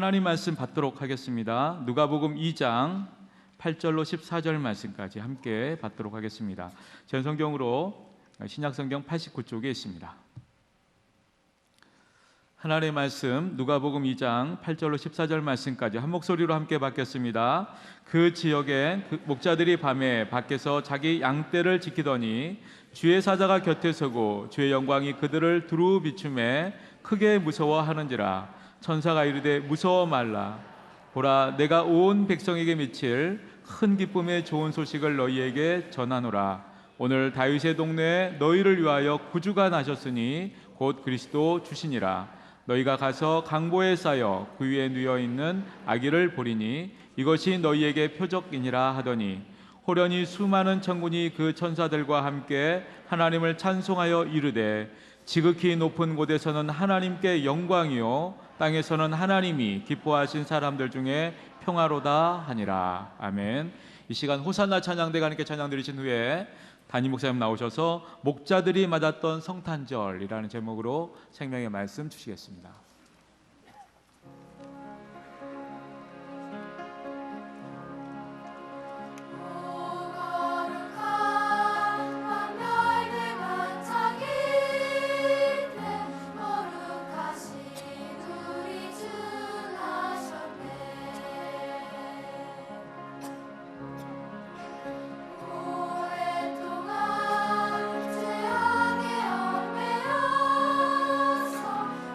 하나님 말씀 받도록 하겠습니다. 누가복음 2장 8절로 14절 말씀까지 함께 받도록 하겠습니다. 전성경으로 신약성경 89쪽에 있습니다. 하나님의 말씀 누가복음 2장 8절로 14절 말씀까지 한 목소리로 함께 받겠습니다. 그 지역에 목자들이 밤에 밖에서 자기 양떼를 지키더니 주의 사자가 곁에 서고 주의 영광이 그들을 두루 비추매 크게 무서워하는지라. 천사가 이르되 무서워 말라. 보라, 내가 온 백성에게 미칠 큰 기쁨의 좋은 소식을 너희에게 전하노라. 오늘 다윗의 동네에 너희를 위하여 구주가 나셨으니 곧 그리스도 주시니라. 너희가 가서 강보에 쌓여 그 위에 누워 있는 아기를 보리니 이것이 너희에게 표적이니라 하더니 호련히 수많은 천군이 그 천사들과 함께 하나님을 찬송하여 이르되 지극히 높은 곳에서는 하나님께 영광이요 땅에서는 하나님이 기뻐하신 사람들 중에 평화로다 하니라. 아멘. 이 시간 호산나 찬양대가 함께 찬양 드리신 후에 담임 목사님 나오셔서 목자들이 맞았던 성탄절이라는 제목으로 생명의 말씀 주시겠습니다.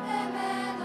Amen.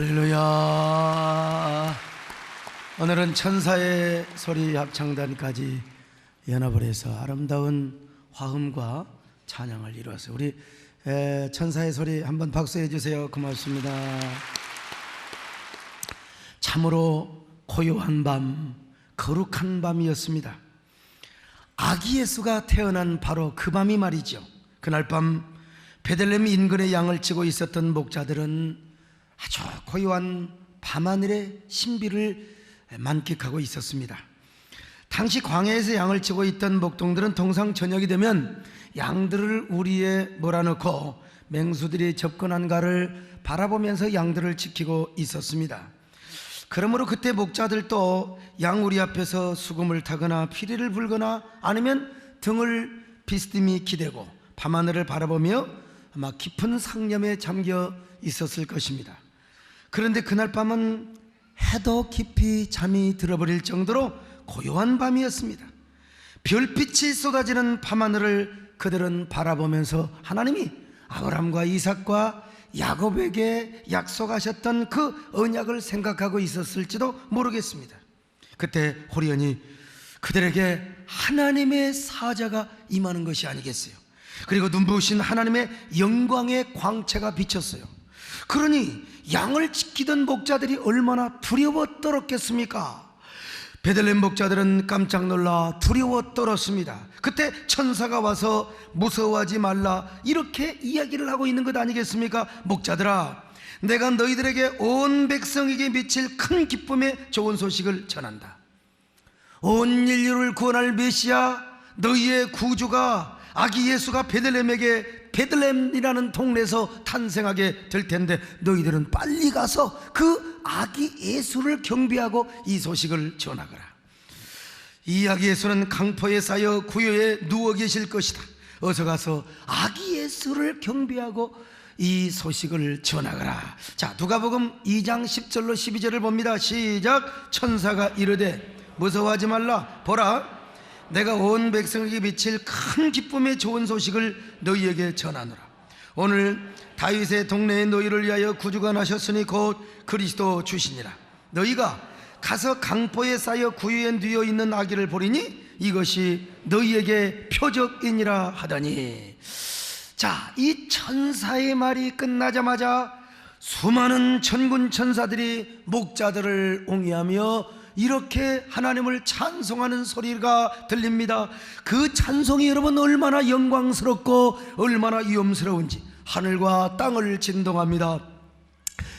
할렐루야. 오늘은 천사의 소리 합창단까지 연합을 해서 아름다운 화음과 찬양을 이루었어요. 우리 천사의 소리 한번 박수해 주세요. 고맙습니다. 참으로 고요한 밤, 거룩한 밤이었습니다. 아기 예수가 태어난 바로 그 밤이 말이죠. 그날 밤 베들레헴 인근에 양을 치고 있었던 목자들은 아주 고요한 밤하늘의 신비를 만끽하고 있었습니다. 당시 광야에서 양을 치고 있던 목동들은 통상 저녁이 되면 양들을 우리에 몰아넣고 맹수들이 접근한가를 바라보면서 양들을 지키고 있었습니다. 그러므로 그때 목자들도 양우리 앞에서 수금을 타거나 피리를 불거나 아니면 등을 비스듬히 기대고 밤하늘을 바라보며 아마 깊은 상념에 잠겨 있었을 것입니다. 그런데 그날 밤은 해도 깊이 잠이 들어버릴 정도로 고요한 밤이었습니다. 별빛이 쏟아지는 밤하늘을 그들은 바라보면서 하나님이 아브라함과 이삭과 야곱에게 약속하셨던 그 언약을 생각하고 있었을지도 모르겠습니다. 그때 호리언이 그들에게 하나님의 사자가 임하는 것이 아니겠어요. 그리고 눈부신 하나님의 영광의 광채가 비쳤어요. 그러니 양을 지키던 목자들이 얼마나 두려워 떨었겠습니까? 베들레헴 목자들은 깜짝 놀라 두려워 떨었습니다. 그때 천사가 와서 무서워하지 말라 이렇게 이야기를 하고 있는 것 아니겠습니까? 목자들아, 내가 너희들에게 온 백성에게 미칠 큰 기쁨의 좋은 소식을 전한다. 온 인류를 구원할 메시아 너희의 구주가 아기 예수가 베들레헴이라는 동네에서 탄생하게 될 텐데 너희들은 빨리 가서 그 아기 예수를 경배하고 이 소식을 전하거라. 이 아기 예수는 강포에 쌓여 구유에 누워 계실 것이다. 어서 가서 아기 예수를 경배하고 이 소식을 전하거라. 자, 누가복음 2장 10절로 12절을 봅니다. 시작. 천사가 이르되 무서워하지 말라. 보라, 내가 온 백성에게 미칠 큰 기쁨의 좋은 소식을 너희에게 전하노라. 오늘 다윗의 동네에 너희를 위하여 구주가 나셨으니 곧 그리스도 주시니라. 너희가 가서 강포에 쌓여 구유에 누워 있는 아기를 보리니 이것이 너희에게 표적이니라 하더니, 자, 이 천사의 말이 끝나자마자 수많은 천군 천사들이 목자들을 옹이하며 이렇게 하나님을 찬송하는 소리가 들립니다. 그 찬송이 여러분 얼마나 영광스럽고 얼마나 위엄스러운지 하늘과 땅을 진동합니다.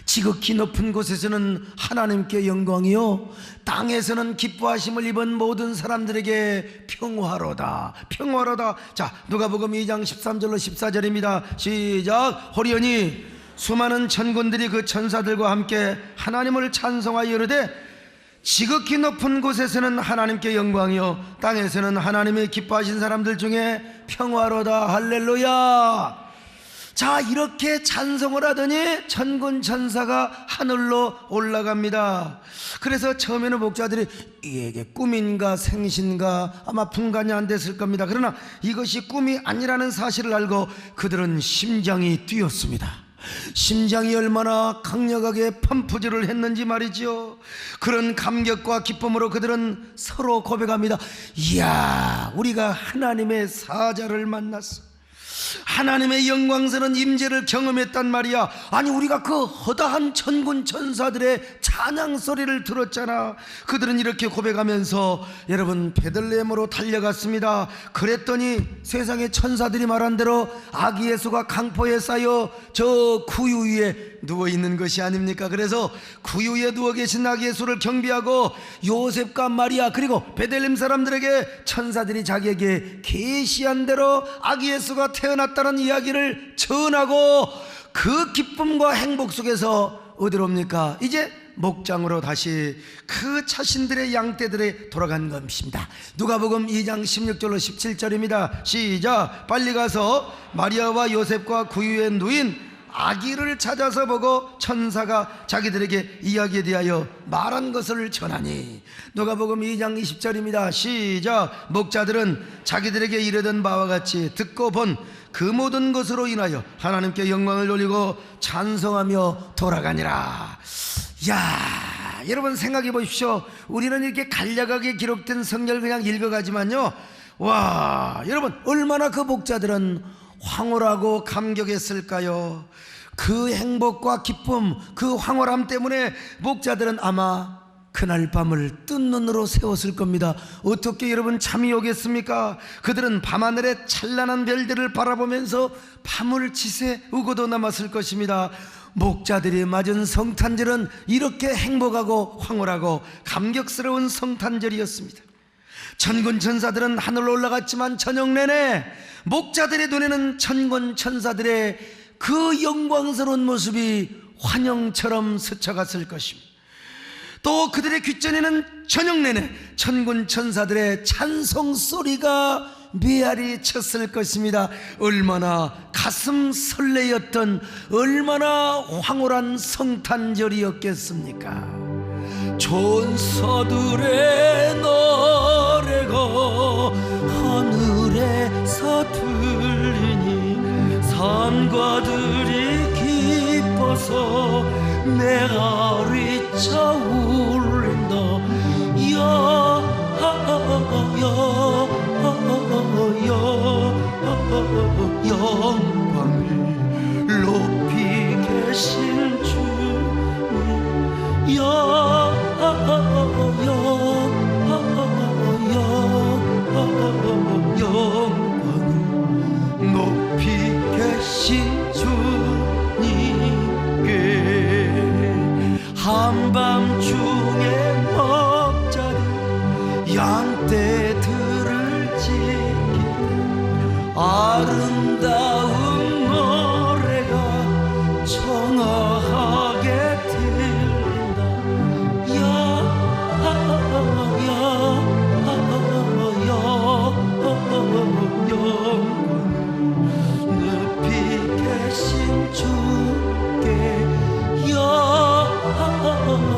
지극히 높은 곳에서는 하나님께 영광이요, 땅에서는 기뻐하심을 입은 모든 사람들에게 평화로다, 평화로다. 자, 누가복음 2장 13절로 14절입니다. 시작. 호리언이 수많은 천군들이 그 천사들과 함께 하나님을 찬송하여 이르되 지극히 높은 곳에서는 하나님께 영광이요, 땅에서는 하나님의 기뻐하신 사람들 중에 평화로다. 할렐루야. 자, 이렇게 찬송을 하더니 천군 천사가 하늘로 올라갑니다. 그래서 처음에는 목자들이 이게 꿈인가 생신가 아마 분간이 안 됐을 겁니다. 그러나 이것이 꿈이 아니라는 사실을 알고 그들은 심장이 뛰었습니다. 심장이 얼마나 강력하게 펌프질을 했는지 말이죠. 그런 감격과 기쁨으로 그들은 서로 고백합니다. 이야, 우리가 하나님의 사자를 만났어. 하나님의 영광스러운 임재를 경험했단 말이야. 아니, 우리가 그 허다한 천군 천사들의 찬양 소리를 들었잖아. 그들은 이렇게 고백하면서 여러분 베들레헴으로 달려갔습니다. 그랬더니 세상의 천사들이 말한 대로 아기 예수가 강포에 쌓여 저 구유 위에 누워있는 것이 아닙니까? 그래서 구유 위에 누워 계신 아기 예수를 경배하고 요셉과 마리아 그리고 베들레헴 사람들에게 천사들이 자기에게 계시한 대로 아기 예수가 태어났다는 이야기를 전하고 그 기쁨과 행복 속에서 어디로 옵니까? 이제 목장으로 다시 그 자신들의 양떼들에 돌아간 것입니다. 누가복음 2장 16절로 17절입니다. 시작. 빨리 가서 마리아와 요셉과 구유에 누인 아기를 찾아서 보고 천사가 자기들에게 이야기에 대하여 말한 것을 전하니. 누가복음 2장 20절입니다. 시작. 목자들은 자기들에게 이르던 바와 같이 듣고 본 그 모든 것으로 인하여 하나님께 영광을 돌리고 찬송하며 돌아가니라. 야, 여러분 생각해 보십시오. 우리는 이렇게 간략하게 기록된 성경을 그냥 읽어가지만요, 와, 여러분 얼마나 그 목자들은 황홀하고 감격했을까요? 그 행복과 기쁨, 그 황홀함 때문에 목자들은 아마 그날 밤을 뜬 눈으로 세웠을 겁니다. 어떻게 여러분 잠이 오겠습니까? 그들은 밤하늘의 찬란한 별들을 바라보면서 밤을 지새우고도 남았을 것입니다. 목자들이 맞은 성탄절은 이렇게 행복하고 황홀하고 감격스러운 성탄절이었습니다. 천군 천사들은 하늘로 올라갔지만 저녁 내내 목자들의 눈에는 천군 천사들의 그 영광스러운 모습이 환영처럼 스쳐갔을 것입니다. 또 그들의 귓전에는 저녁 내내 천군 천사들의 찬송 소리가 메아리 쳤을 것입니다. 얼마나 가슴 설레였던, 얼마나 황홀한 성탄절이었겠습니까? 천사들의 노래가 하늘에서 들리니 산과들이 기뻐서 메아리 차올린다. 영광을 높이 계신 주님, 영광을 높이 계신 주님께 한밤중에 먹자리 양떼들을 지키는 아름다운 노래가 청아하게 들린다. 높이 계신 주께 영광을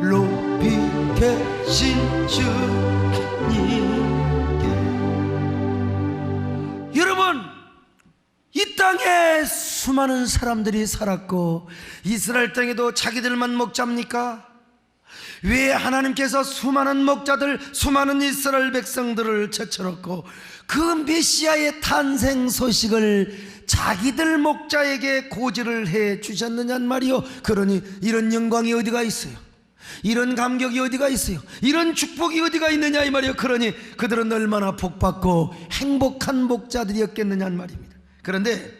높이 계신 주님께. 여러분, 이 땅에 수많은 사람들이 살았고 이스라엘 땅에도 자기들만 목자입니까? 왜 하나님께서 수많은 목자들, 수많은 이스라엘 백성들을 제쳐놓고 그 메시아의 탄생 소식을 자기들 목자에게 고지를 해 주셨느냐는 말이요. 그러니 이런 영광이 어디가 있어요? 이런 감격이 어디가 있어요? 이런 축복이 어디가 있느냐 이 말이요. 그러니 그들은 얼마나 복받고 행복한 목자들이었겠느냐는 말입니다. 그런데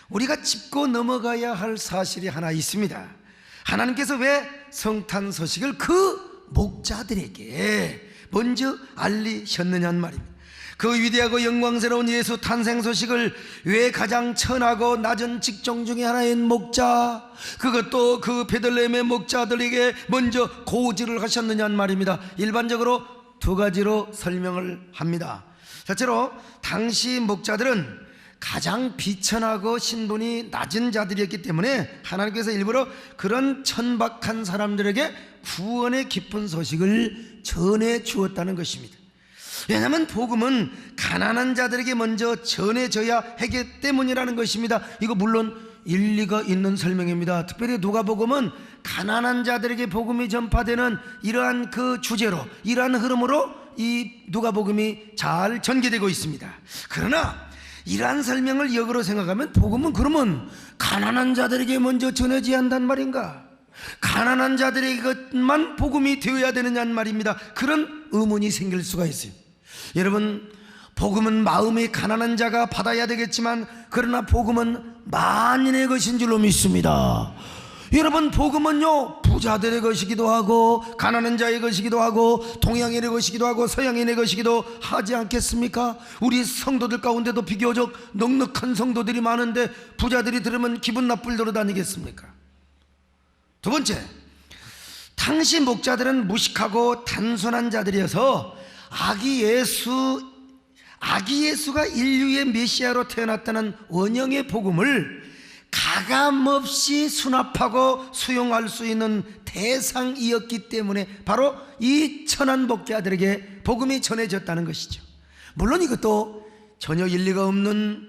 우리가 짚고 넘어가야 할 사실이 하나 있습니다. 하나님께서 왜 성탄 소식을 그 목자들에게 먼저 알리셨느냐는 말입니다. 그 위대하고 영광스러운 예수 탄생 소식을 왜 가장 천하고 낮은 직종 중에 하나인 목자, 그것도 그 베들레헴의 목자들에게 먼저 고지를 하셨느냐는 말입니다. 일반적으로 두 가지로 설명을 합니다. 첫째로 당시 목자들은 가장 비천하고 신분이 낮은 자들이었기 때문에 하나님께서 일부러 그런 천박한 사람들에게 구원의 기쁜 소식을 전해 주었다는 것입니다. 왜냐하면 복음은 가난한 자들에게 먼저 전해져야 하기 때문이라는 것입니다. 이거 물론 일리가 있는 설명입니다. 특별히 누가복음은 가난한 자들에게 복음이 전파되는 이러한 그 주제로, 이러한 흐름으로 이 누가복음이 잘 전개되고 있습니다. 그러나 이러한 설명을 역으로 생각하면 복음은 그러면 가난한 자들에게 먼저 전해져야 한단 말인가? 가난한 자들에게만 복음이 되어야 되느냐는 말입니다. 그런 의문이 생길 수가 있어요. 여러분, 복음은 마음이 가난한 자가 받아야 되겠지만 그러나 복음은 만인의 것인 줄로 믿습니다. 여러분, 복음은요 부자들의 것이기도 하고 가난한 자의 것이기도 하고 동양인의 것이기도 하고 서양인의 것이기도 하지 않겠습니까? 우리 성도들 가운데도 비교적 넉넉한 성도들이 많은데 부자들이 들으면 기분 나쁠 노릇 아니겠습니까? 두 번째, 당시 목자들은 무식하고 단순한 자들이어서 아기 예수 아기 예수가 인류의 메시아로 태어났다는 원형의 복음을 가감없이 수납하고 수용할 수 있는 대상이었기 때문에 바로 이 천한 목자들에게 복음이 전해졌다는 것이죠. 물론 이것도 전혀 일리가 없는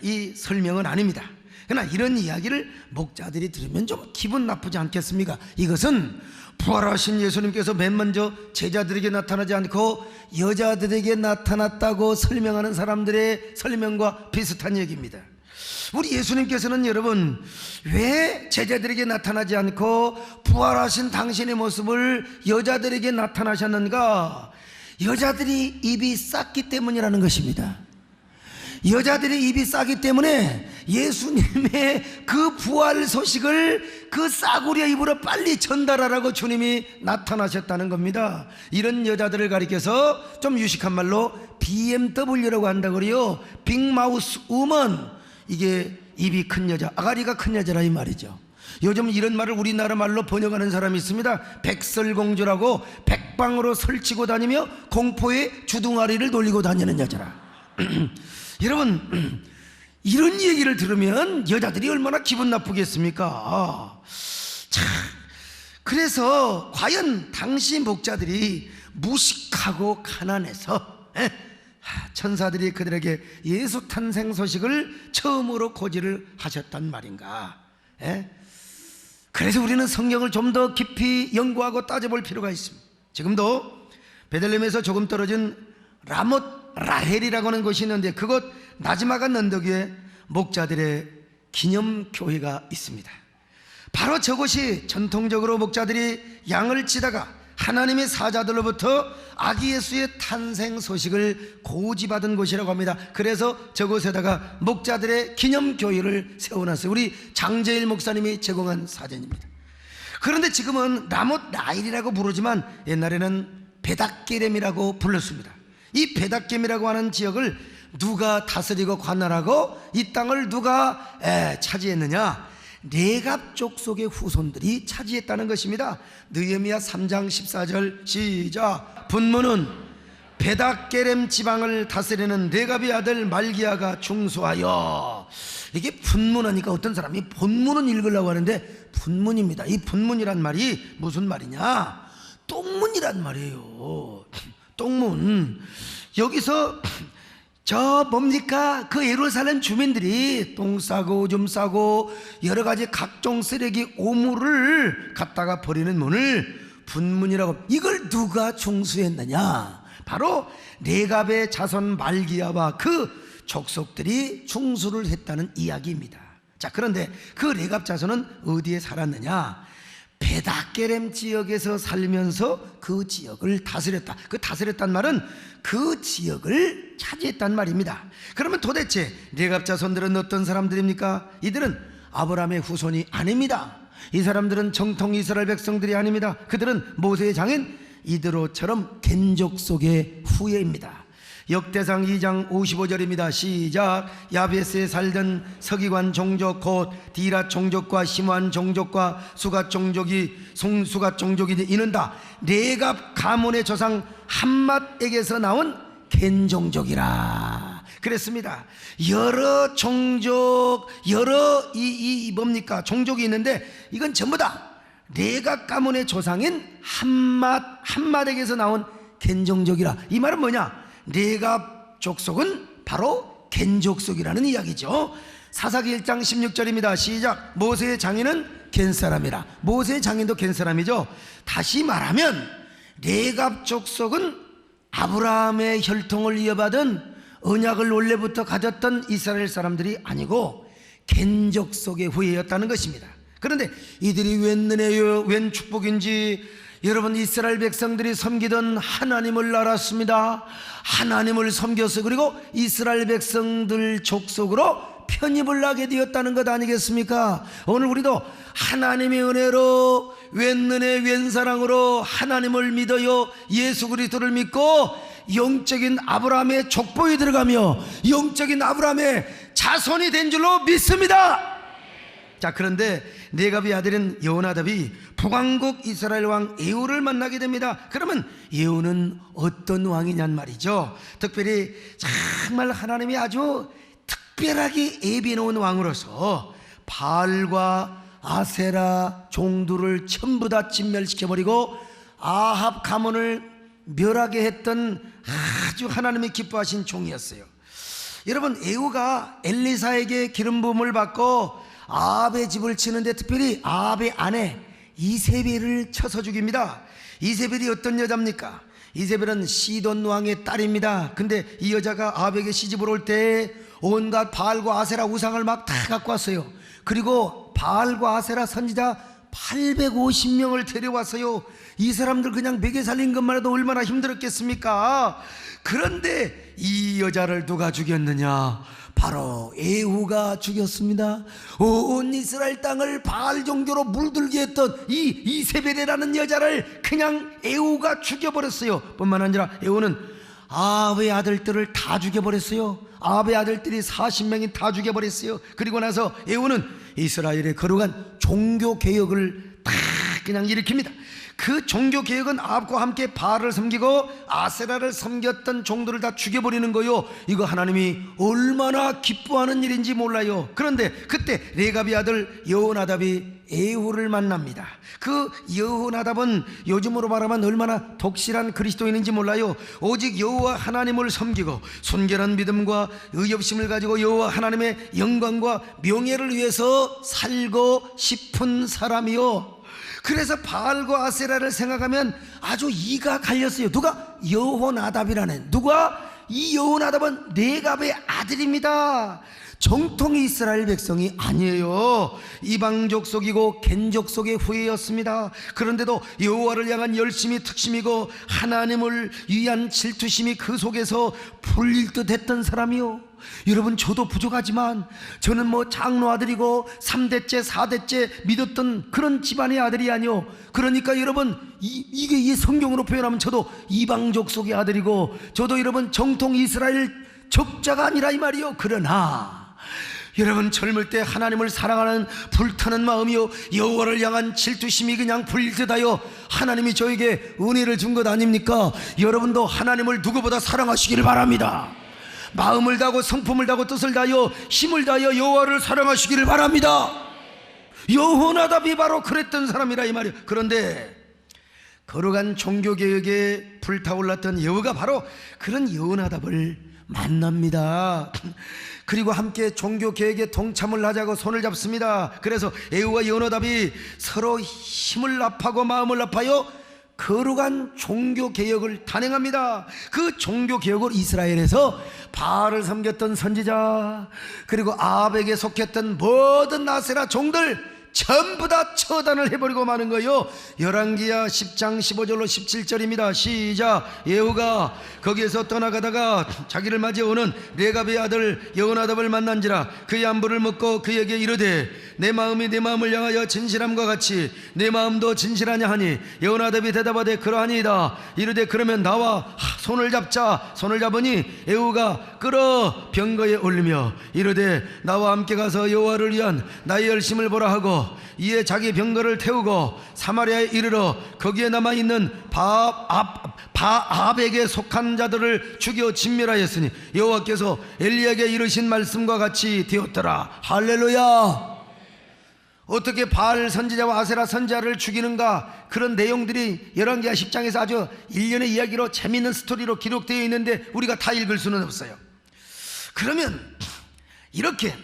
이 설명은 아닙니다. 그러나 이런 이야기를 목자들이 들으면 좀 기분 나쁘지 않겠습니까? 이것은 부활하신 예수님께서 맨 먼저 제자들에게 나타나지 않고 여자들에게 나타났다고 설명하는 사람들의 설명과 비슷한 얘기입니다. 우리 예수님께서는 여러분 왜 제자들에게 나타나지 않고 부활하신 당신의 모습을 여자들에게 나타나셨는가? 여자들이 입이 쌌기 때문이라는 것입니다. 여자들의 입이 싸기 때문에 예수님의 그 부활 소식을 그 싸구려 입으로 빨리 전달하라고 주님이 나타나셨다는 겁니다. 이런 여자들을 가리켜서 좀 유식한 말로 BMW라고 한다고 그래요. 빅마우스 우먼. 이게 입이 큰 여자, 아가리가 큰 여자라 이 말이죠. 요즘 이런 말을 우리나라 말로 번역하는 사람이 있습니다. 백설공주라고 백방으로 설치고 다니며 공포의 주둥아리를 돌리고 다니는 여자라. 여러분 이런 얘기를 들으면 여자들이 얼마나 기분 나쁘겠습니까? 참, 그래서 과연 당시 목자들이 무식하고 가난해서 천사들이 그들에게 예수 탄생 소식을 처음으로 고지를 하셨단 말인가? 그래서 우리는 성경을 좀 더 깊이 연구하고 따져볼 필요가 있습니다. 지금도 베들레헴에서 조금 떨어진 라못 라헬이라고 하는 곳이 있는데 그곳 나즈마간 언덕 위에 목자들의 기념교회가 있습니다. 바로 저곳이 전통적으로 목자들이 양을 치다가 하나님의 사자들로부터 아기 예수의 탄생 소식을 고지받은 곳이라고 합니다. 그래서 저곳에다가 목자들의 기념교회를 세워놨어요. 우리 장재일 목사님이 제공한 사진입니다. 그런데 지금은 라못 라일이라고 부르지만 옛날에는 베닥게렘이라고 불렀습니다. 이 베닥겜이라고 하는 지역을 누가 다스리고 관할하고 이 땅을 누가 차지했느냐? 레갑 족속의 후손들이 차지했다는 것입니다. 느헤미야 3장 14절 시작. 분문은 베닥게렘 지방을 다스리는 레갑의 아들 말기야가 중수하여. 이게 분문하니까 어떤 사람이 본문은 읽으려고 하는데 분문입니다. 이 분문이란 말이 무슨 말이냐? 똥문이란 말이에요. 똥문. 여기서 저 뭡니까? 그 예루살렘 주민들이 똥 싸고 오줌 싸고 여러 가지 각종 쓰레기 오물을 갖다가 버리는 문을 분문이라고. 이걸 누가 중수했느냐? 바로 레갑의 자손 말기야와 그 족속들이 중수를 했다는 이야기입니다. 자, 그런데 그 레갑 자손은 어디에 살았느냐? 베닥게렘 지역에서 살면서 그 지역을 다스렸다. 그 다스렸단 말은 그 지역을 차지했단 말입니다. 그러면 도대체 레갑 자손들은 어떤 사람들입니까? 이들은 아브라함의 후손이 아닙니다. 이 사람들은 정통 이스라엘 백성들이 아닙니다. 그들은 모세의 장인 이드로처럼 겐족 속의 후예입니다. 역대상 2장 55절입니다. 시작. 야베스에 살던 서기관 종족 곧 디라 종족과 시므안 종족과 수갓 종족이 송수갓 종족이 이는다. 레갑 가문의 조상 함맛에게서 나온 겐 종족이라 그랬습니다. 여러 종족, 여러 뭡니까? 종족이 있는데 이건 전부 다 레갑 가문의 조상인 함맛에게서 나온 겐 종족이라. 이 말은 뭐냐? 레갑 족속은 바로 겐 족속이라는 이야기죠. 사사기 1장 16절입니다. 시작. 모세의 장인은 겐 사람이라. 모세의 장인도 겐 사람이죠. 다시 말하면 레갑 족속은 아브라함의 혈통을 이어받은 언약을 원래부터 가졌던 이스라엘 사람들이 아니고 겐 족속의 후예였다는 것입니다. 그런데 이들이 웬 은혜요 웬 축복인지 여러분, 이스라엘 백성들이 섬기던 하나님을 알았습니다. 하나님을 섬겨서 그리고 이스라엘 백성들 족속으로 편입을 하게 되었다는 것 아니겠습니까? 오늘 우리도 하나님의 은혜로 웬 은혜 웬 사랑으로 하나님을 믿어요. 예수 그리스도를 믿고 영적인 아브라함의 족보에 들어가며 영적인 아브라함의 자손이 된 줄로 믿습니다. 자, 그런데 네갑의 아들인 여호나답이 북왕국 이스라엘 왕 예후를 만나게 됩니다. 그러면 예후는 어떤 왕이냔 말이죠. 특별히 정말 하나님이 아주 특별하게 예비해놓은 왕으로서 바알과 아세라 종들을 전부 다 진멸시켜버리고 아합 가문을 멸하게 했던 아주 하나님이 기뻐하신 종이었어요. 여러분, 예후가 엘리사에게 기름 부음을 받고 아합의 집을 치는데 특별히 아합의 아내 이세벨을 쳐서 죽입니다. 이세벨이 어떤 여자입니까? 이세벨은 시돈 왕의 딸입니다. 근데 이 여자가 아합에게 시집을 올 때 온갖 바알과 아세라 우상을 막 다 갖고 왔어요. 그리고 바알과 아세라 선지자 850명을 데려왔어요. 이 사람들 그냥 먹여 살린 것만 해도 얼마나 힘들었겠습니까? 그런데 이 여자를 누가 죽였느냐? 바로 예후가 죽였습니다. 온 이스라엘 땅을 바알 종교로 물들게 했던 이 이세벨이라는 여자를 그냥 예후가 죽여버렸어요. 뿐만 아니라 예후는 아합의 아들들을 다 죽여버렸어요. 아합의 아들들이 40명이 다 죽여버렸어요. 그리고 나서 예후는 이스라엘의 거룩한 종교개혁을 다 그냥 일으킵니다. 그 종교개혁은 아합과 함께 바알을 섬기고 아세라를 섬겼던 종들을 다 죽여버리는 거요. 이거 하나님이 얼마나 기뻐하는 일인지 몰라요. 그런데 그때 레갑의 아들 여호나답이 예후를 만납니다. 그 여호나답은 요즘으로 말하면 얼마나 독실한 그리스도인인지 몰라요. 오직 여호와 하나님을 섬기고 순결한 믿음과 의협심을 가지고 여호와 하나님의 영광과 명예를 위해서 살고 싶은 사람이요. 그래서 바알과 아세라를 생각하면 아주 이가 갈렸어요. 누가? 여호나답이라는. 누가? 이 여호나답은 네갑의 아들입니다. 정통 이스라엘 백성이 아니에요. 이방 족속이고 겐 족속의 후예였습니다. 그런데도 여호와를 향한 열심이 특심이고 하나님을 위한 질투심이 그 속에서 불릴 듯 했던 사람이요. 여러분, 저도 부족하지만 저는 뭐 장로 아들이고 3대째 4대째 믿었던 그런 집안의 아들이 아니요. 그러니까 여러분, 이게 이 성경으로 표현하면 저도 이방 족속의 아들이고 저도 여러분 정통 이스라엘 적자가 아니라 이 말이요. 그러나 여러분, 젊을 때 하나님을 사랑하는 불타는 마음이요 여호와를 향한 질투심이 그냥 불듯하여 하나님이 저에게 은혜를 준 것 아닙니까? 여러분도 하나님을 누구보다 사랑하시기를 바랍니다. 마음을 다하고 성품을 다하고 뜻을 다하여 힘을 다하여 여호와를 사랑하시기를 바랍니다. 여호나답이 바로 그랬던 사람이라 이 말이에요. 그런데 거룩한 종교개혁에 불타올랐던 여호가 바로 그런 여호나답을 만납니다. 그리고 함께 종교개혁에 동참을 하자고 손을 잡습니다. 그래서 예후와 여호나답이 서로 힘을 합하고 마음을 합하여 거룩한 종교개혁을 단행합니다. 그 종교개혁을 이스라엘에서 바알을 섬겼던 선지자 그리고 아합에게 속했던 모든 아세라 종들 전부 다 처단을 해버리고 마는 거예요. 열왕기야 10장 15절로 17절입니다. 시작. 예후가 거기에서 떠나가다가 자기를 맞이해 오는 레갑의 아들 여호나답을 만난지라 그의 안부를 묻고 그에게 이르되 내 마음이 내 마음을 향하여 진실함과 같이 내 마음도 진실하냐 하니 여호나답이 대답하되 그러하니이다. 이르되 그러면 나와 손을 잡자. 손을 잡으니 예후가 끌어 병거에 올리며 이르되 나와 함께 가서 여호와를 위한 나의 열심을 보라 하고 이에 자기 병거를 태우고 사마리아에 이르러 거기에 남아있는 바압에게 속한 자들을 죽여 진멸하였으니 여호와께서 엘리야에게 이르신 말씀과 같이 되었더라. 할렐루야. 어떻게 바알 선지자와 아세라 선지자를 죽이는가, 그런 내용들이 열왕기하 10장에서 아주 일련의 이야기로 재미있는 스토리로 기록되어 있는데 우리가 다 읽을 수는 없어요. 그러면 이렇게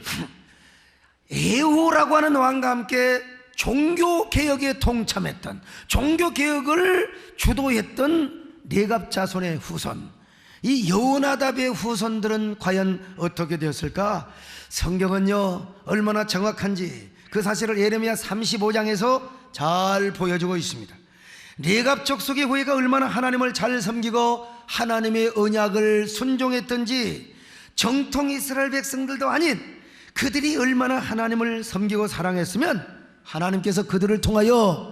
예후라고 하는 왕과 함께 종교개혁에 동참했던, 종교개혁을 주도했던 네갑 자손의 후손, 이 여호나답의 후손들은 과연 어떻게 되었을까? 성경은요 얼마나 정확한지 그 사실을 예레미야 35장에서 잘 보여주고 있습니다. 네갑 족속의 후예가 얼마나 하나님을 잘 섬기고 하나님의 언약을 순종했던지, 정통 이스라엘 백성들도 아닌 그들이 얼마나 하나님을 섬기고 사랑했으면 하나님께서 그들을 통하여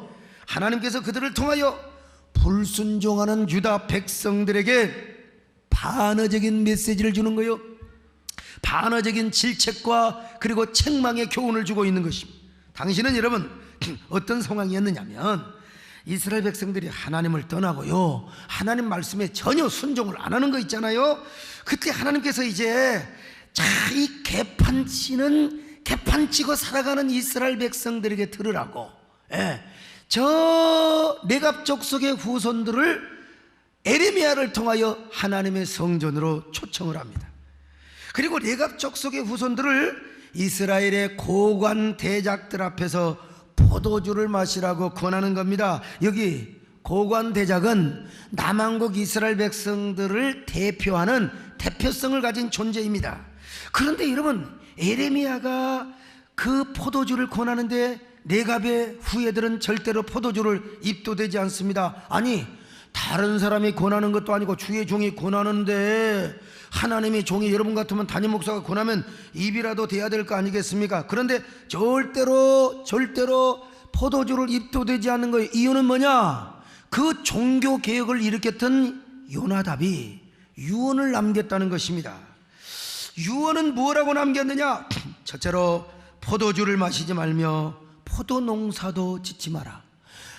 불순종하는 유다 백성들에게 반어적인 메시지를 주는 거예요. 반어적인 질책과 그리고 책망의 교훈을 주고 있는 것입니다. 당시는 여러분 어떤 상황이었느냐면 이스라엘 백성들이 하나님을 떠나고요, 하나님 말씀에 전혀 순종을 안 하는 거 있잖아요. 그때 하나님께서 이제 이 개판치고 살아가는 이스라엘 백성들에게 들으라고, 저 내갑 족속의 후손들을 에레미야를 통하여 하나님의 성전으로 초청을 합니다. 그리고 내갑 족속의 후손들을 이스라엘의 고관 대작들 앞에서 포도주를 마시라고 권하는 겁니다. 여기 고관 대작은 남한국 이스라엘 백성들을 대표하는 대표성을 가진 존재입니다. 그런데 여러분, 에레미야가 그 포도주를 권하는데 내갑의 후예들은 절대로 포도주를 입도되지 않습니다. 아니, 다른 사람이 권하는 것도 아니고 주의 종이 권하는데 하나님의 종이 여러분 같으면 담임 목사가 권하면 입이라도 대야 될 거 아니겠습니까? 그런데 절대로 포도주를 입도되지 않는 거예요. 이유는 뭐냐? 그 종교 개혁을 일으켰던 요나답이 유언을 남겼다는 것입니다. 유언은 뭐라고 남겼느냐? 첫째로 포도주를 마시지 말며 포도 농사도 짓지 마라.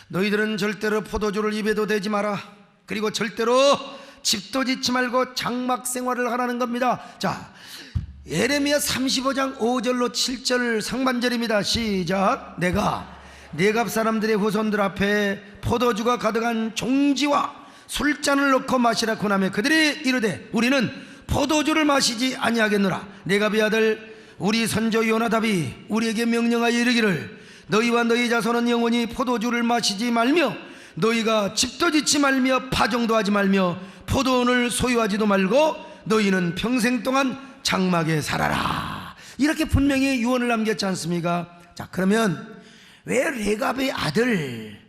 너희들은 절대로 포도주를 입에도 대지 마라. 그리고 절대로 집도 짓지 말고 장막 생활을 하라는 겁니다. 자, 예레미야 35장 5절로 7절 상반절입니다. 시작. 내가 내갑 사람들의 후손들 앞에 포도주가 가득한 종지와 술잔을 놓고 마시라 권하며 그들이 이르되 우리는 포도주를 마시지 아니하겠노라. 내갑의 아들 우리 선조 요나답이 우리에게 명령하여 이르기를 너희와 너희 자손은 영원히 포도주를 마시지 말며 너희가 집도 짓지 말며 파종도 하지 말며 포도원을 소유하지도 말고 너희는 평생 동안 장막에 살아라. 이렇게 분명히 유언을 남겼지 않습니까? 자, 그러면 왜 레갑의 아들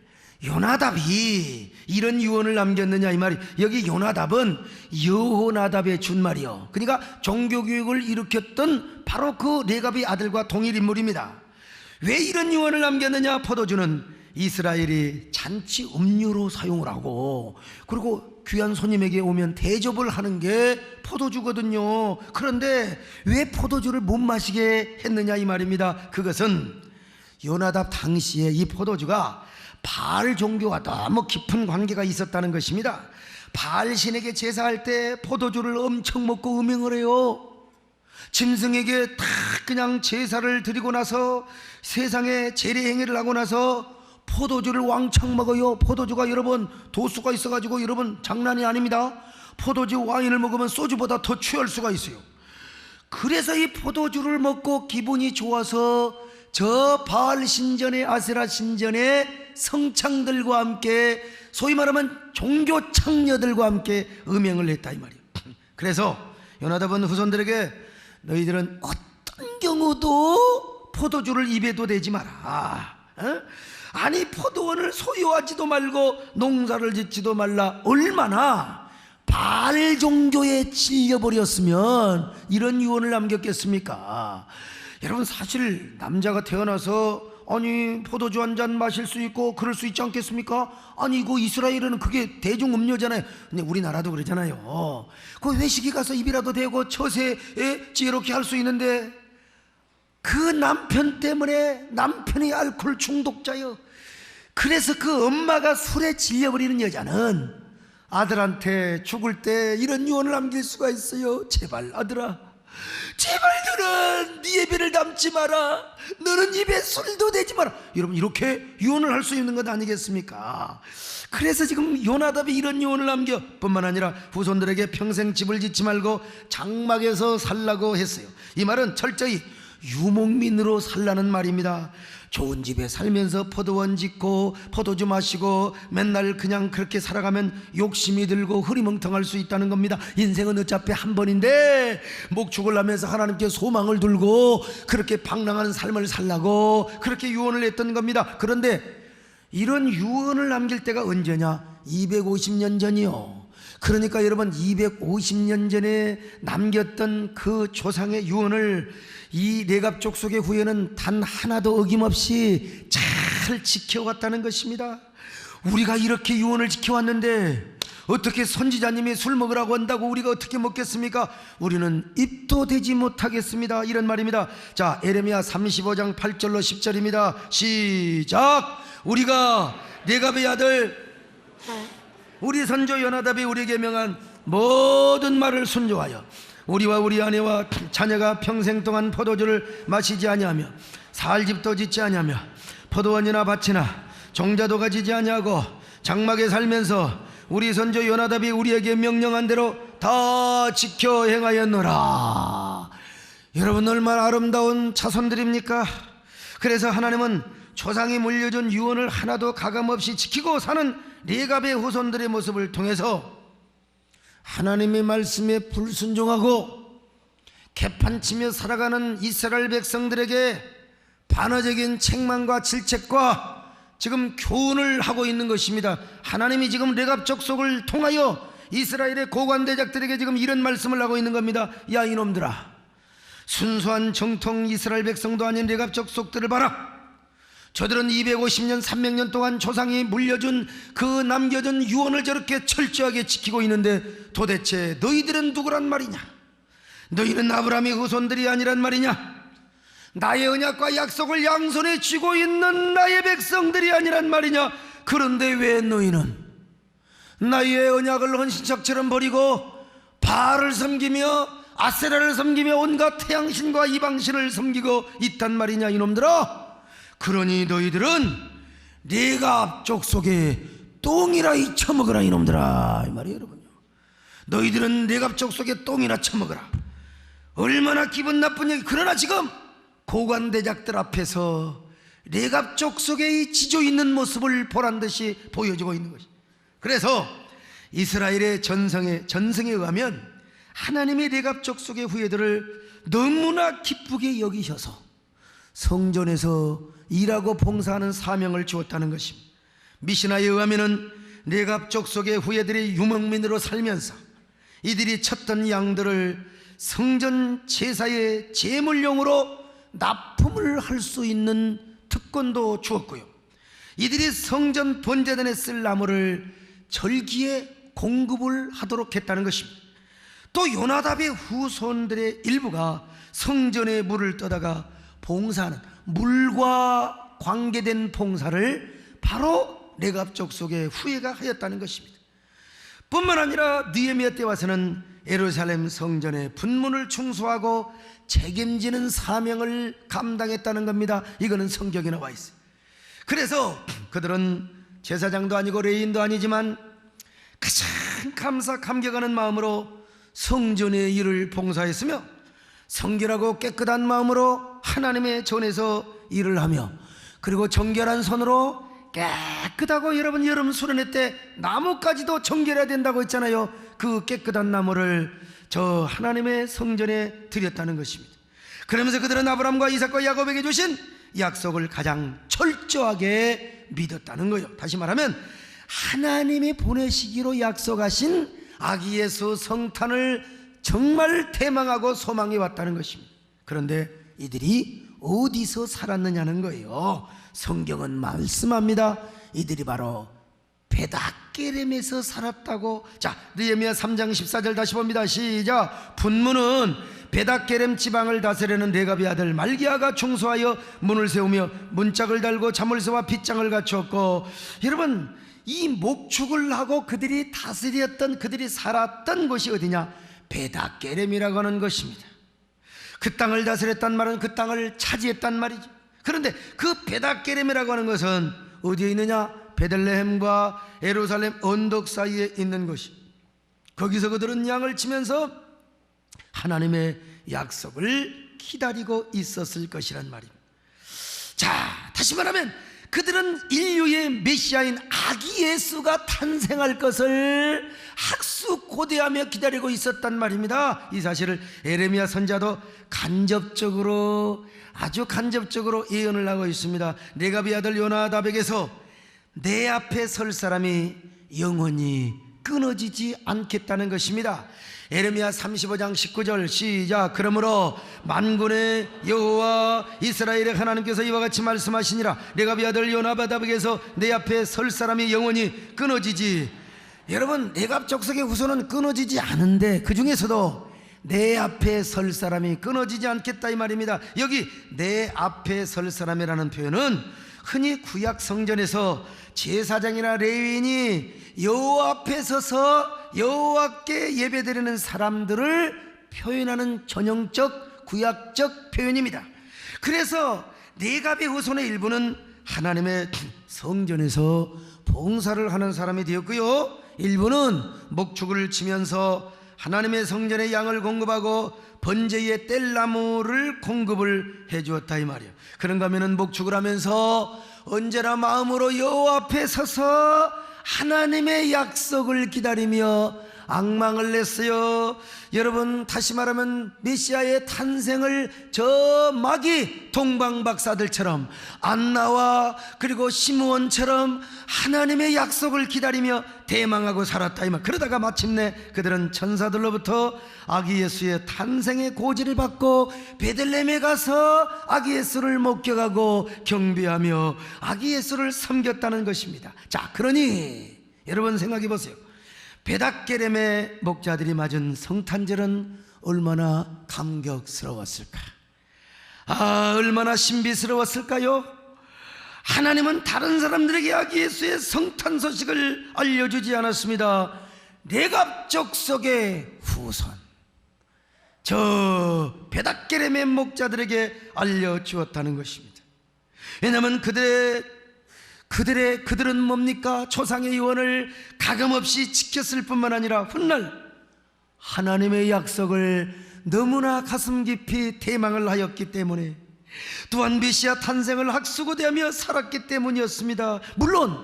요나답이 이런 유언을 남겼느냐 이 말이. 여기 요나답은 여호나답의 준말이요, 그러니까 종교교육을 일으켰던 바로 그 레갑의 아들과 동일 인물입니다. 왜 이런 유언을 남겼느냐? 포도주는 이스라엘이 잔치 음료로 사용을 하고 그리고 귀한 손님에게 오면 대접을 하는 게 포도주거든요. 그런데 왜 포도주를 못 마시게 했느냐 이 말입니다. 그것은 요나답 당시에 이 포도주가 바알 종교와 너무 깊은 관계가 있었다는 것입니다. 바알 신에게 제사할 때 포도주를 엄청 먹고 음행을 해요. 짐승에게 다 그냥 제사를 드리고 나서 세상에 재래 행위를 하고 나서 포도주를 왕창 먹어요. 포도주가 여러분 도수가 있어가지고 여러분 장난이 아닙니다. 포도주 와인을 먹으면 소주보다 더 취할 수가 있어요. 그래서 이 포도주를 먹고 기분이 좋아서 저 바알 신전에 아세라 신전에 성창들과 함께 소위 말하면 종교 창녀들과 함께 음행을 했다 이 말이에요. 그래서 요나답은 후손들에게 너희들은 어떤 경우도 포도주를 입에도 대지 마라. 아니, 포도원을 소유하지도 말고 농사를 짓지도 말라. 얼마나 바알 종교에 질려버렸으면 이런 유언을 남겼겠습니까? 여러분, 사실 남자가 태어나서 아니 포도주 한 잔 마실 수 있고 그럴 수 있지 않겠습니까? 아니, 그 이스라엘은 그게 대중 음료잖아요. 근데 우리나라도 그러잖아요. 그 회식에 가서 입이라도 대고 처세에 지혜롭게 할 수 있는데 그 남편 때문에 남편이 알코올 중독자요. 그래서 그 엄마가 술에 질려버리는 여자는 아들한테 죽을 때 이런 유언을 남길 수가 있어요. 제발 아들아, 제발 너는 네 입에를 담지 마라. 너는 입에 술도 대지 마라. 여러분, 이렇게 유언을 할 수 있는 것 아니겠습니까? 그래서 지금 요나답이 이런 유언을 남겨 뿐만 아니라 후손들에게 평생 집을 짓지 말고 장막에서 살라고 했어요. 이 말은 철저히 유목민으로 살라는 말입니다. 좋은 집에 살면서 포도원 짓고 포도주 마시고 맨날 그냥 그렇게 살아가면 욕심이 들고 흐리멍텅할 수 있다는 겁니다. 인생은 어차피 한 번인데 목축을 하면서 하나님께 소망을 두고 그렇게 방랑한 삶을 살라고 그렇게 유언을 했던 겁니다. 그런데 이런 유언을 남길 때가 언제냐? 250년 전이요. 그러니까 여러분, 250년 전에 남겼던 그 조상의 유언을 이 내갑 족속의 후예는 단 하나도 어김없이 잘 지켜왔다는 것입니다. 우리가 이렇게 유언을 지켜왔는데 어떻게 선지자님이 술 먹으라고 한다고 우리가 어떻게 먹겠습니까? 우리는 입도 대지 못하겠습니다. 이런 말입니다. 자, 에레미야 35장 8절로 10절입니다. 시작. 우리가 레갑의 아들 우리 선조 요나답이 우리에게 명한 모든 말을 순종하여 우리와 우리 아내와 자녀가 평생 동안 포도주를 마시지 아니하며 살집도 짓지 아니하며 포도원이나 밭이나 종자도 가지지 아니하고 장막에 살면서 우리 선조 요나답이 우리에게 명령한 대로 다 지켜 행하였노라. 여러분, 얼마나 아름다운 자손들입니까? 그래서 하나님은 조상이 물려준 유언을 하나도 가감없이 지키고 사는 레갑의 후손들의 모습을 통해서 하나님의 말씀에 불순종하고 개판치며 살아가는 이스라엘 백성들에게 반어적인 책망과 질책과 지금 교훈을 하고 있는 것입니다. 하나님이 지금 레갑 족속을 통하여 이스라엘의 고관대작들에게 지금 이런 말씀을 하고 있는 겁니다. 야, 이놈들아, 순수한 정통 이스라엘 백성도 아닌 레갑 족속들을 봐라. 저들은 250년 300년 동안 조상이 물려준 그 남겨준 유언을 저렇게 철저하게 지키고 있는데 도대체 너희들은 누구란 말이냐? 너희는 아브라함의 후손들이 아니란 말이냐? 나의 언약과 약속을 양손에 쥐고 있는 나의 백성들이 아니란 말이냐? 그런데 왜 너희는 나의 언약을 헌신짝처럼 버리고 바알을 섬기며 아세라를 섬기며 온갖 태양신과 이방신을 섬기고 있단 말이냐, 이놈들아? 그러니 너희들은 레갑 족속의 똥이라 이 처먹으라, 이놈들아, 이 말이에요. 여러분요, 너희들은 레갑 족속의 똥이나 처먹으라. 얼마나 기분 나쁜 얘기. 그러나 지금 고관대작들 앞에서 레갑 족속의 이 지조 있는 모습을 보란듯이 보여주고 있는 것이. 그래서 이스라엘의 전성에 의하면 하나님의 레갑 족속의 후예들을 너무나 기쁘게 여기셔서 성전에서 일하고 봉사하는 사명을 주었다는 것입니다. 미시나에 의하면은 레갑 족속의 후예들이 유목민으로 살면서 이들이 쳤던 양들을 성전 제사의 제물용으로 납품을 할 수 있는 특권도 주었고요, 이들이 성전 번제단에 쓸 나무를 절기에 공급을 하도록 했다는 것입니다. 또 요나답의 후손들의 일부가 성전에 물을 떠다가 봉사하는 물과 관계된 봉사를 바로 레갑 족속의 후예가 하였다는 것입니다. 뿐만 아니라 느헤미야 때 와서는 예루살렘 성전의 분문을 충수하고 책임지는 사명을 감당했다는 겁니다. 이거는 성경에 나와 있어요. 그래서 그들은 제사장도 아니고 레위인도 아니지만 가장 감사 감격하는 마음으로 성전의 일을 봉사했으며 성결하고 깨끗한 마음으로 하나님의 전에서 일을 하며, 그리고 정결한 손으로 깨끗하고, 여러분 수련회 때 나무까지도 정결해야 된다고 했잖아요. 그 깨끗한 나무를 저 하나님의 성전에 드렸다는 것입니다. 그러면서 그들은 아브라함과 이삭과 야곱에게 주신 약속을 가장 철저하게 믿었다는 거예요. 다시 말하면 하나님이 보내시기로 약속하신 아기 예수 성탄을 정말 대망하고 소망해 왔다는 것입니다. 그런데 이들이 어디서 살았느냐는 거예요. 성경은 말씀합니다. 이들이 바로 베닷게렘에서 살았다고. 자, 느헤미야 3장 14절 다시 봅니다. 시작. 분문은 베닷게렘 지방을 다스리는 레갑의 아들 말기야가 충수하여 문을 세우며 문짝을 달고 자물쇠와 빗장을 갖추었고, 여러분, 이 목축을 하고 그들이 다스렸던, 그들이 살았던 곳이 어디냐? 베닷게렘이라고 하는 것입니다. 그 땅을 다스렸단 말은 그 땅을 차지했단 말이죠. 그런데 그 베닷게렘이라고 하는 것은 어디에 있느냐? 베들레헴과 예루살렘 언덕 사이에 있는 것이. 거기서 그들은 양을 치면서 하나님의 약속을 기다리고 있었을 것이란 말입니다. 자, 다시 말하면 그들은 인류의 메시아인 아기 예수가 탄생할 것을 학수고대하며 기다리고 있었단 말입니다. 이 사실을 에레미야 선자도 간접적으로, 아주 간접적으로 예언을 하고 있습니다. 레갑의 아들 요나답에게서 내 앞에 설 사람이 영원히 끊어지지 않겠다는 것입니다. 에레미야 35장 19절 시작. 그러므로 만군의 여호와 이스라엘의 하나님께서 이와 같이 말씀하시니라. 레갑의 아들 요나답에게서 내 앞에 설 사람이 영원히 끊어지지 여러분, 내갑족속의 후손은 끊어지지 않은데 그 중에서도 내 앞에 설 사람이 끊어지지 않겠다 이 말입니다. 여기 내 앞에 설 사람이라는 표현은 흔히 구약 성전에서 제사장이나 레위인이 여호와 앞에 서서 여호와께 예배드리는 사람들을 표현하는 전형적 구약적 표현입니다. 그래서 네갑의 후손의 일부는 하나님의 성전에서 봉사를 하는 사람이 되었고요, 일부는 목축을 치면서 하나님의 성전에 양을 공급하고 번제의 뗄나무를 공급을 해주었다 이 말이에요. 그런가 하면은 목축을 하면서 언제나 마음으로 여호와 앞에 서서 하나님의 약속을 기다리며 앙망을 냈어요. 여러분, 다시 말하면 메시아의 탄생을 저 마귀 동방박사들처럼 안나와 그리고 시므온처럼 하나님의 약속을 기다리며 대망하고 살았다 이 말. 그러다가 마침내 그들은 천사들로부터 아기 예수의 탄생의 고지를 받고 베들레헴에 가서 아기 예수를 목격하고 경배하며 아기 예수를 섬겼다는 것입니다. 자, 그러니 여러분 생각해 보세요. 베닷게렘의 목자들이 맞은 성탄절은 얼마나 감격스러웠을까? 얼마나 신비스러웠을까요? 하나님은 다른 사람들에게 아기 예수의 성탄 소식을 알려주지 않았습니다. 네갑 족속의 후손, 저 베닷게렘의 목자들에게 알려주었다는 것입니다. 왜냐하면 그들은 뭡니까? 조상의 유언을 가감없이 지켰을 뿐만 아니라 훗날 하나님의 약속을 너무나 가슴 깊이 대망을 하였기 때문에, 또한 메시아 탄생을 학수고대하며 살았기 때문이었습니다. 물론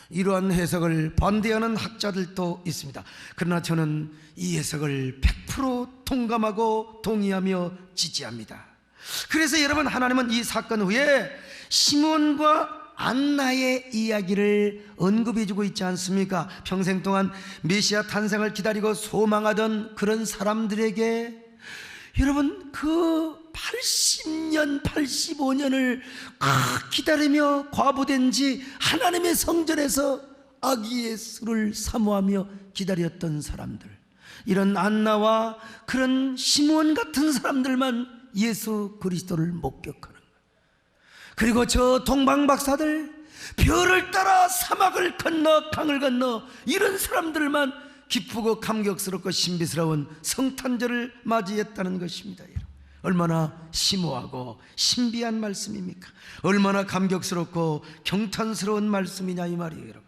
이러한 해석을 반대하는 학자들도 있습니다. 그러나 저는 이 해석을 100% 동감하고 동의하며 지지합니다. 그래서 여러분, 하나님은 이 사건 후에 시므온과 안나의 이야기를 언급해주고 있지 않습니까? 평생 동안 메시아 탄생을 기다리고 소망하던 그런 사람들에게 여러분, 그 80년 85년을 기다리며 과부된 지 하나님의 성전에서 아기 예수를 사모하며 기다렸던 사람들, 이런 안나와 그런 시므온 같은 사람들만 예수 그리스도를 목격하는, 그리고 저 동방박사들, 별을 따라 사막을 건너 강을 건너 이런 사람들만 기쁘고 감격스럽고 신비스러운 성탄절을 맞이했다는 것입니다. 얼마나 심오하고 신비한 말씀입니까? 얼마나 감격스럽고 경탄스러운 말씀이냐 이 말이에요. 여러분,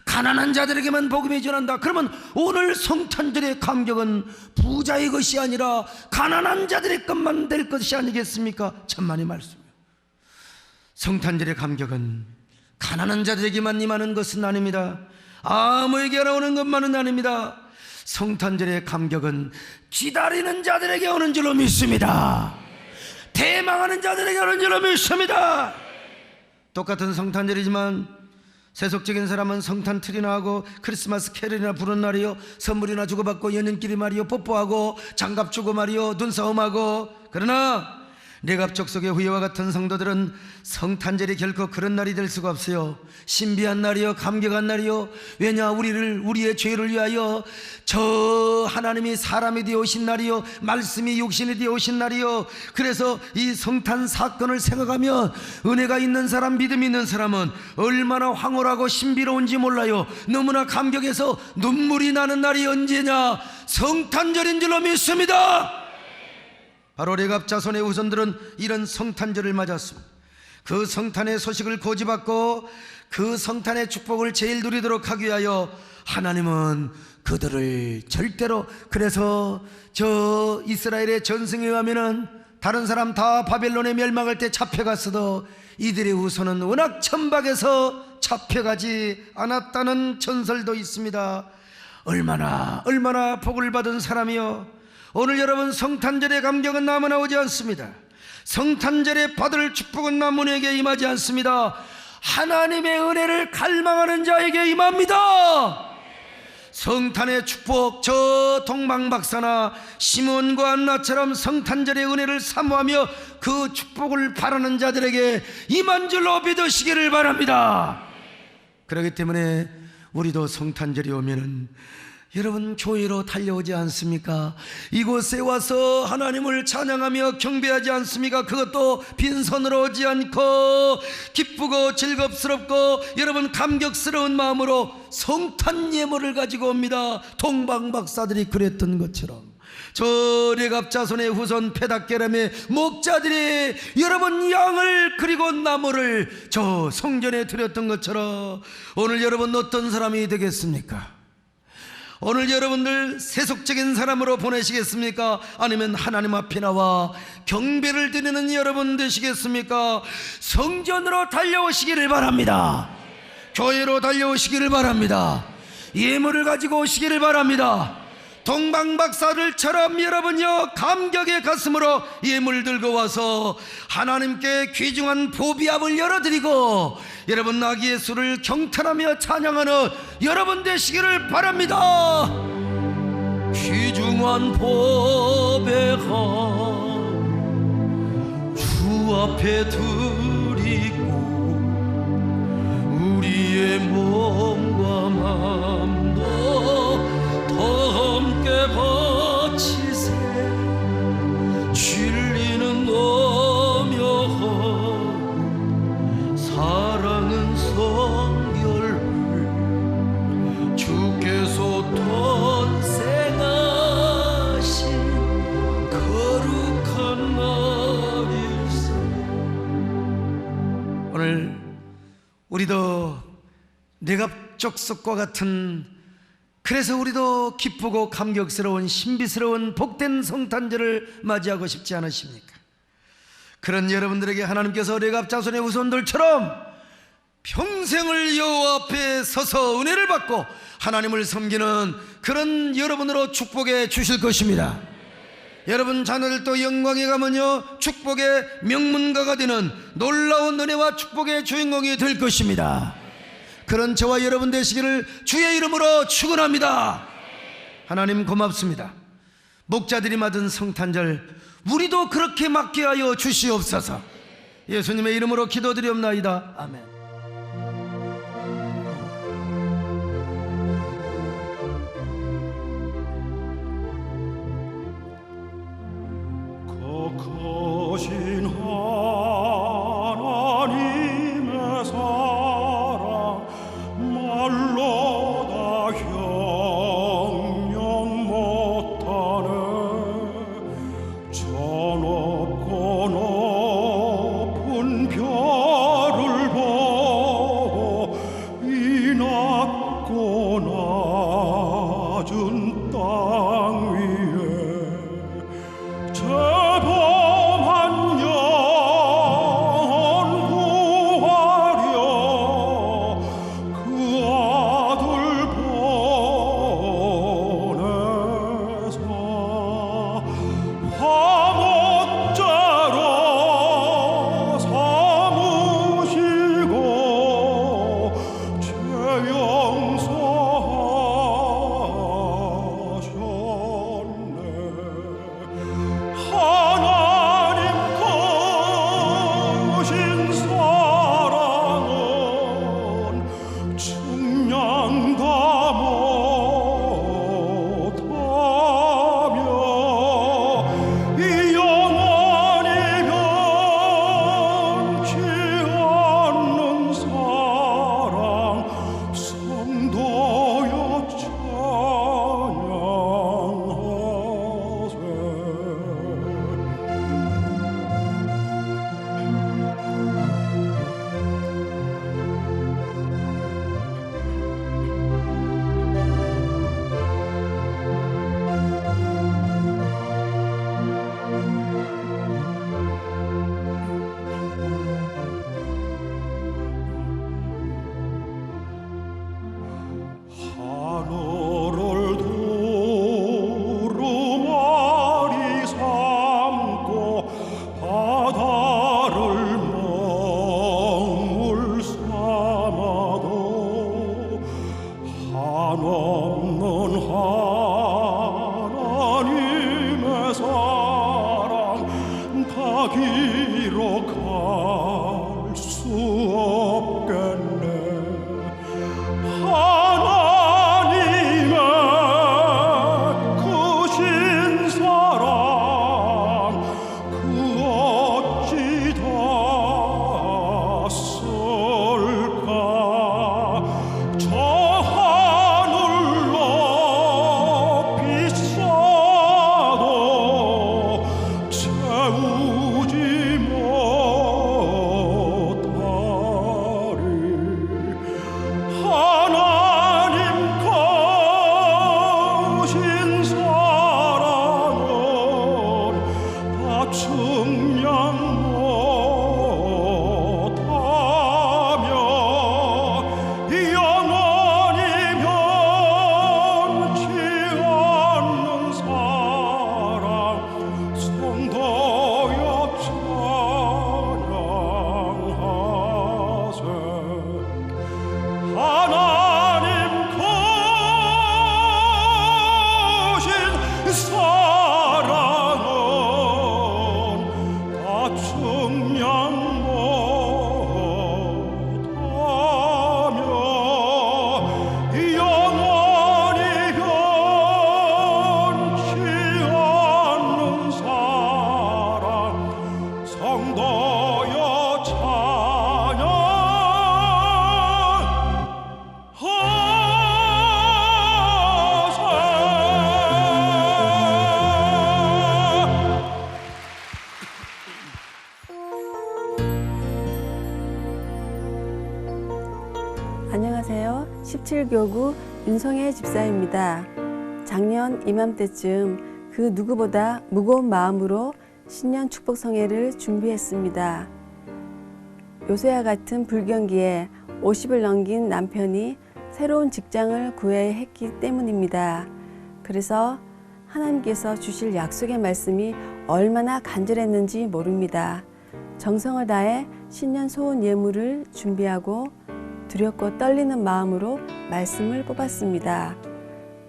가난한 자들에게만 복음이 전한다. 그러면 오늘 성탄절의 감격은 부자의 것이 아니라 가난한 자들의 것만 될 것이 아니겠습니까? 천만의 말씀. 성탄절의 감격은 가난한 자들에게만 임하는 것은 아닙니다. 아무에게나 오는 것만은 아닙니다. 성탄절의 감격은 기다리는 자들에게 오는 줄로 믿습니다. 대망하는 자들에게 오는 줄로 믿습니다. 똑같은 성탄절이지만 세속적인 사람은 성탄 트리나 하고 크리스마스 캐럴이나 부른 날이요, 선물이나 주고받고 연인끼리 말이요, 뽀뽀하고 장갑 주고 말이요, 눈싸움하고. 그러나 네갑 족속의 후예와 같은 성도들은 성탄절이 결코 그런 날이 될 수가 없어요. 신비한 날이요, 감격한 날이요. 왜냐? 우리의 죄를 위하여 저 하나님이 사람이 되어 오신 날이요, 말씀이 육신이 되어 오신 날이요. 그래서 이 성탄 사건을 생각하면 은혜가 있는 사람, 믿음 있는 사람은 얼마나 황홀하고 신비로운지 몰라요. 너무나 감격해서 눈물이 나는 날이 언제냐? 성탄절인 줄로 믿습니다. 바로 레갑 자손의 후손들은 이런 성탄절을 맞았습니다. 그 성탄의 소식을 고지받고 그 성탄의 축복을 제일 누리도록 하기 위하여 하나님은 그들을 절대로, 그래서 저 이스라엘의 전승에 의하면은 다른 사람 다 바벨론에 멸망할 때 잡혀갔어도 이들의 후손은 워낙 천박해서 잡혀가지 않았다는 전설도 있습니다. 얼마나 복을 받은 사람이요. 오늘 여러분, 성탄절의 감격은 나무나 오지 않습니다. 성탄절에 받을 축복은 나무에게 임하지 않습니다. 하나님의 은혜를 갈망하는 자에게 임합니다. 성탄의 축복, 저 동방박사나 시몬과 안나처럼 성탄절의 은혜를 사모하며 그 축복을 바라는 자들에게 임한 줄로 믿으시기를 바랍니다. 그렇기 때문에 우리도 성탄절이 오면은 여러분 교회로 달려오지 않습니까? 이곳에 와서 하나님을 찬양하며 경배하지 않습니까? 그것도 빈손으로 오지 않고 기쁘고 즐겁스럽고 여러분 감격스러운 마음으로 성탄 예물을 가지고 옵니다. 동방박사들이 그랬던 것처럼 저 레갑 자손의 후손 페닥게람의 목자들이 여러분 양을 그리고 나무를 저 성전에 드렸던 것처럼 오늘 여러분 어떤 사람이 되겠습니까? 오늘 여러분들 세속적인 사람으로 보내시겠습니까? 아니면 하나님 앞에 나와 경배를 드리는 여러분 되시겠습니까? 성전으로 달려오시기를 바랍니다. 교회로 달려오시기를 바랍니다. 예물을 가지고 오시기를 바랍니다. 동방박사들처럼 여러분요 감격의 가슴으로 예물 들고 와서 하나님께 귀중한 보비압을 열어드리고 여러분 아기 예수를 경탄하며 찬양하는 여러분 되시기를 바랍니다. 귀중한 보배가 주 앞에 드리고 우리의 몸과 마음도 함께 바치세 진리는 오묘한 사랑은 성결 주께서 탄생하신 거룩한 날일세. 오늘 우리도 내갑족속과 같은 그래서 우리도 기쁘고 감격스러운 신비스러운 복된 성탄절을 맞이하고 싶지 않으십니까? 그런 여러분들에게 하나님께서 레갑 자손의 후손들처럼 평생을 여호와 앞에 서서 은혜를 받고 하나님을 섬기는 그런 여러분으로 축복해 주실 것입니다. 여러분 자녀들도 영광에 가면요 축복의 명문가가 되는 놀라운 은혜와 축복의 주인공이 될 것입니다. 그런 저와 여러분 되시기를 주의 이름으로 축원합니다. 하나님 고맙습니다. 목자들이 맞은 성탄절 우리도 그렇게 맞게 하여 주시옵소서. 예수님의 이름으로 기도드리옵나이다. 아멘. 거룩하신 하나님의 사랑 말로 다 형용 못하네. 저 높고 높은 별을 보라 안녕하세요. 17교구 윤성혜 집사입니다. 작년 이맘때쯤 그 누구보다 무거운 마음으로 신년 축복성회를 준비했습니다. 요새와 같은 불경기에 50을 넘긴 남편이 새로운 직장을 구해야 했기 때문입니다. 그래서 하나님께서 주실 약속의 말씀이 얼마나 간절했는지 모릅니다. 정성을 다해 신년 소원 예물을 준비하고 두렵고 떨리는 마음으로 말씀을 뽑았습니다.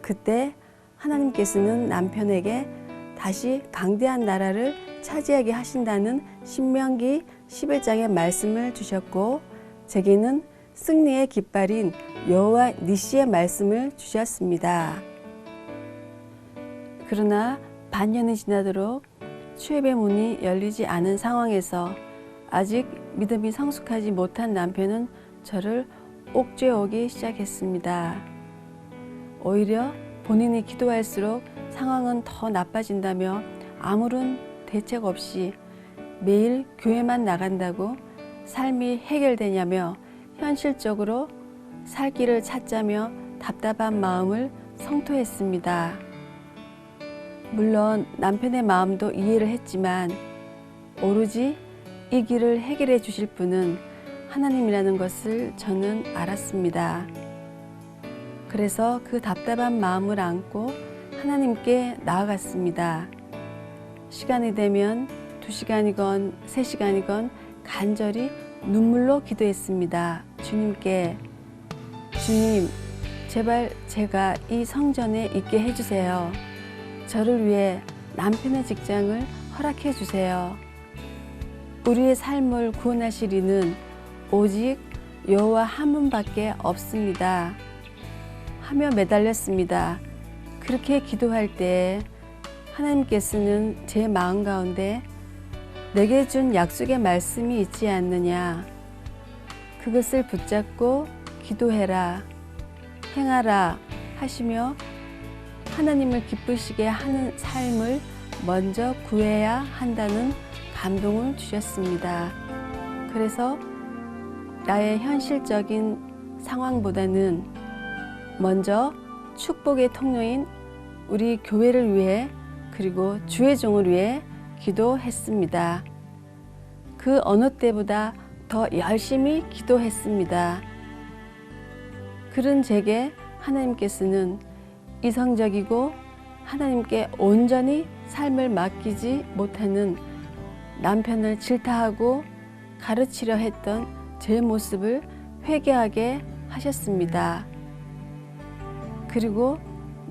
그때 하나님께서는 남편에게 다시 강대한 나라를 차지하게 하신다는 신명기 11장의 말씀을 주셨고, 제게는 승리의 깃발인 여호와 니시의 말씀을 주셨습니다. 그러나 반년이 지나도록 취업의 문이 열리지 않은 상황에서 아직 믿음이 성숙하지 못한 남편은 저를 옥죄어오기 시작했습니다. 오히려 본인이 기도할수록 상황은 더 나빠진다며 아무런 대책 없이 매일 교회만 나간다고 삶이 해결되냐며 현실적으로 살 길을 찾자며 답답한 마음을 성토했습니다. 물론 남편의 마음도 이해를 했지만 오로지 이 길을 해결해 주실 분은 하나님이라는 것을 저는 알았습니다. 그래서 그 답답한 마음을 안고 하나님께 나아갔습니다. 시간이 되면 2시간이건 3시간이건 간절히 눈물로 기도했습니다. 주님께, 주님, 제발 제가 이 성전에 있게 해주세요. 저를 위해 남편의 직장을 허락해 주세요. 우리의 삶을 구원하실 이는 오직 여호와 한 분밖에 없습니다. 하며 매달렸습니다. 그렇게 기도할 때 하나님께서는 제 마음 가운데 내게 준 약속의 말씀이 있지 않느냐, 그것을 붙잡고 기도해라, 행하라 하시며 하나님을 기쁘시게 하는 삶을 먼저 구해야 한다는 감동을 주셨습니다. 그래서 나의 현실적인 상황보다는 먼저 축복의 통로인 우리 교회를 위해 그리고 주의 종을 위해 기도했습니다. 그 어느 때보다 더 열심히 기도했습니다. 그런 제게 하나님께서는 이성적이고 하나님께 온전히 삶을 맡기지 못하는 남편을 질타하고 가르치려 했던 제 모습을 회개하게 하셨습니다. 그리고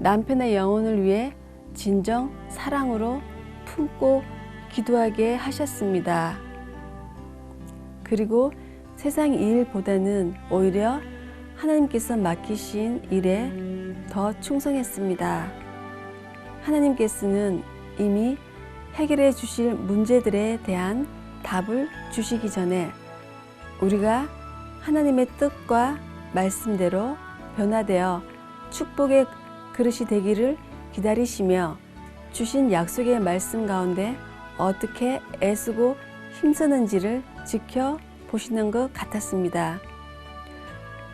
남편의 영혼을 위해 진정 사랑으로 품고 기도하게 하셨습니다. 그리고 세상 일보다는 오히려 하나님께서 맡기신 일에 더 충성했습니다. 하나님께서는 이미 해결해 주실 문제들에 대한 답을 주시기 전에 우리가 하나님의 뜻과 말씀대로 변화되어 축복의 그릇이 되기를 기다리시며 주신 약속의 말씀 가운데 어떻게 애쓰고 힘쓰는지를 지켜보시는 것 같았습니다.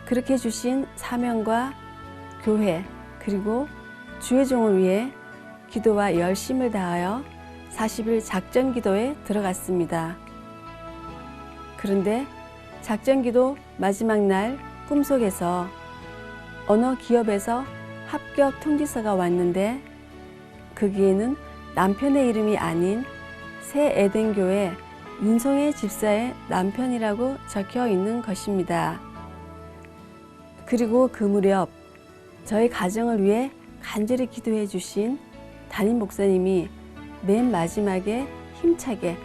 그렇게 주신 사명과 교회 그리고 주의 종을 위해 기도와 열심을 다하여 40일 작전 기도에 들어갔습니다. 그런데 작전 기도 마지막 날 꿈속에서 어느 기업에서 합격 통지서가 왔는데 거기에는 남편의 이름이 아닌 새 에덴교회 윤성혜 집사의 남편이라고 적혀 있는 것입니다. 그리고 그 무렵 저희 가정을 위해 간절히 기도해 주신 담임 목사님이 맨 마지막에 힘차게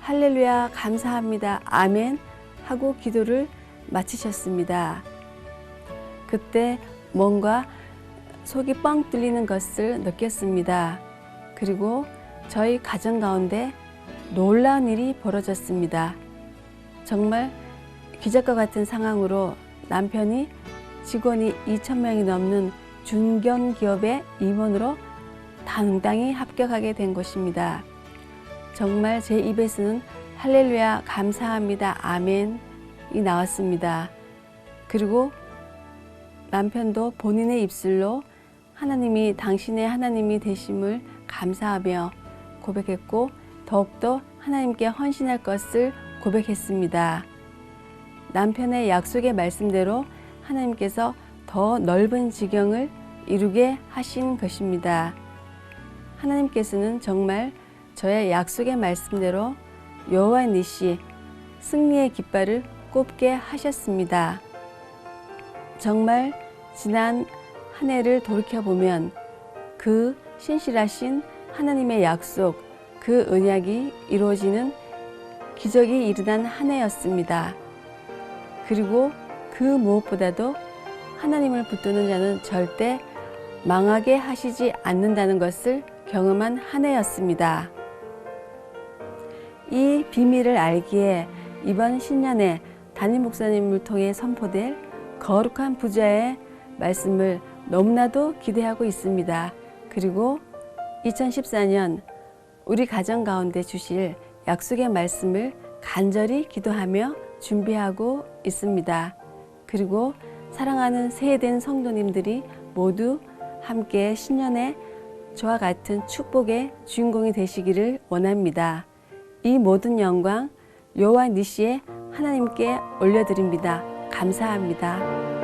할렐루야 감사합니다 아멘 하고 기도를 마치셨습니다. 그때 뭔가 속이 뻥 뚫리는 것을 느꼈습니다. 그리고 저희 가정 가운데 놀라운 일이 벌어졌습니다. 정말 기적과 같은 상황으로 남편이 직원이 2,000명이 넘는 중견기업의 임원으로 당당히 합격하게 된 것입니다. 정말 제 입에서는 할렐루야 감사합니다 아멘이 나왔습니다. 그리고 남편도 본인의 입술로 하나님이 당신의 하나님이 되심을 감사하며 고백했고 더욱더 하나님께 헌신할 것을 고백했습니다. 남편의 약속의 말씀대로 하나님께서 더 넓은 지경을 이루게 하신 것입니다. 하나님께서는 정말 저의 약속의 말씀대로 여호와 니시 승리의 깃발을 꼽게 하셨습니다. 정말 지난 한 해를 돌이켜보면 그 신실하신 하나님의 약속, 그 언약이 이루어지는 기적이 일어난 한 해였습니다. 그리고 그 무엇보다도 하나님을 붙드는 자는 절대 망하게 하시지 않는다는 것을 경험한 한 해였습니다. 이 비밀을 알기에 이번 신년에 담임 목사님을 통해 선포될 거룩한 부자의 말씀을 너무나도 기대하고 있습니다. 그리고 2014년 우리 가정 가운데 주실 약속의 말씀을 간절히 기도하며 준비하고 있습니다. 그리고 사랑하는 새해된 성도님들이 모두 함께 신년에 저와 같은 축복의 주인공이 되시기를 원합니다. 이 모든 영광 여호와 니시의 하나님께 올려드립니다. 감사합니다.